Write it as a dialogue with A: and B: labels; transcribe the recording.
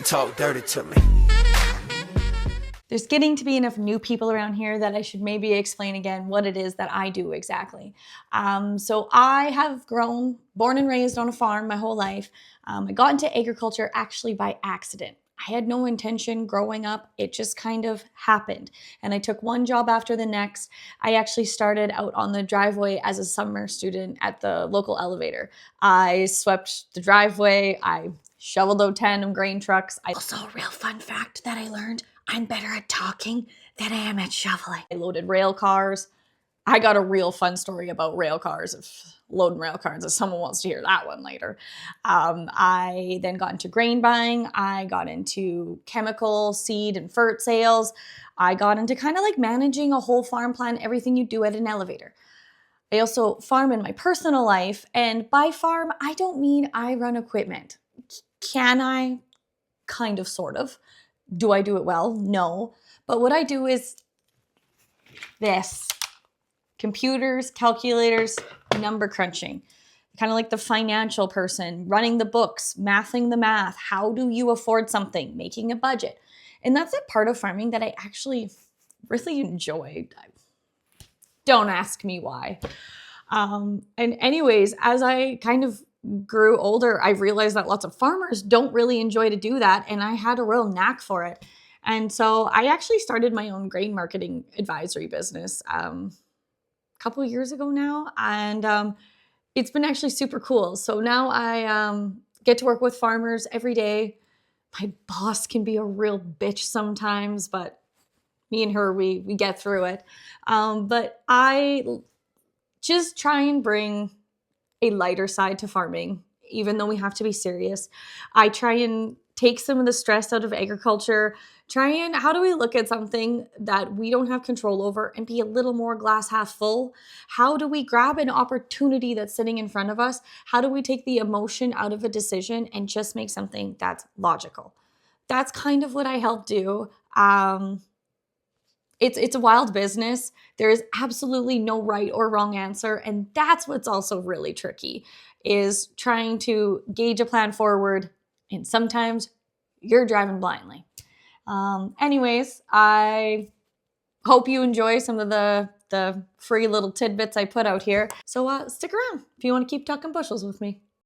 A: Talk dirty to me.
B: There's getting to be enough new people around here that I should maybe explain again what it is that I do exactly. So I have born and raised on a farm my whole life. I got into agriculture actually by accident. I had no intention growing up. It just kind of happened. And I took one job after the next. I actually started out on the driveway as a summer student at the local elevator. I swept the driveway. I shoveled out tandem grain trucks. Also, a real fun fact that I learned, I'm better at talking than I am at shoveling. I loaded rail cars. I got a real fun story about rail cars, loading rail cars, if someone wants to hear that one later. I then got into grain buying. I got into chemical, seed, and fert sales. I got into kind of like managing a whole farm plan, everything you do at an elevator. I also farm in my personal life, and by farm, I don't mean I run equipment. Can I? Kind of, sort of. Do I do it well? No. But what I do is this. Computers, calculators, number crunching. Kind of like the financial person, running the books, mathing the math. How do you afford something? Making a budget. And that's a part of farming that I actually really enjoyed. Don't ask me why. And anyways, as I kind of grew older, I realized that lots of farmers don't really enjoy to do that, and I had a real knack for it. And so I actually started my own grain marketing advisory business a couple of years ago now, and it's been actually super cool. So now I get to work with farmers every day. My boss can be a real bitch sometimes, but me and her, we get through it. But I just try and bring a lighter side to farming, even though we have to be serious. I try and take some of the stress out of agriculture. How do we look at something that we don't have control over and be a little more glass half full? How do we grab an opportunity that's sitting in front of us? How do we take the emotion out of a decision and just make something that's logical? That's kind of what I help do. It's a wild business. There is absolutely no right or wrong answer. And that's what's also really tricky, is trying to gauge a plan forward. And sometimes you're driving blindly. Anyways, I hope you enjoy some of the free little tidbits I put out here. So stick around if you want to keep talking bushels with me.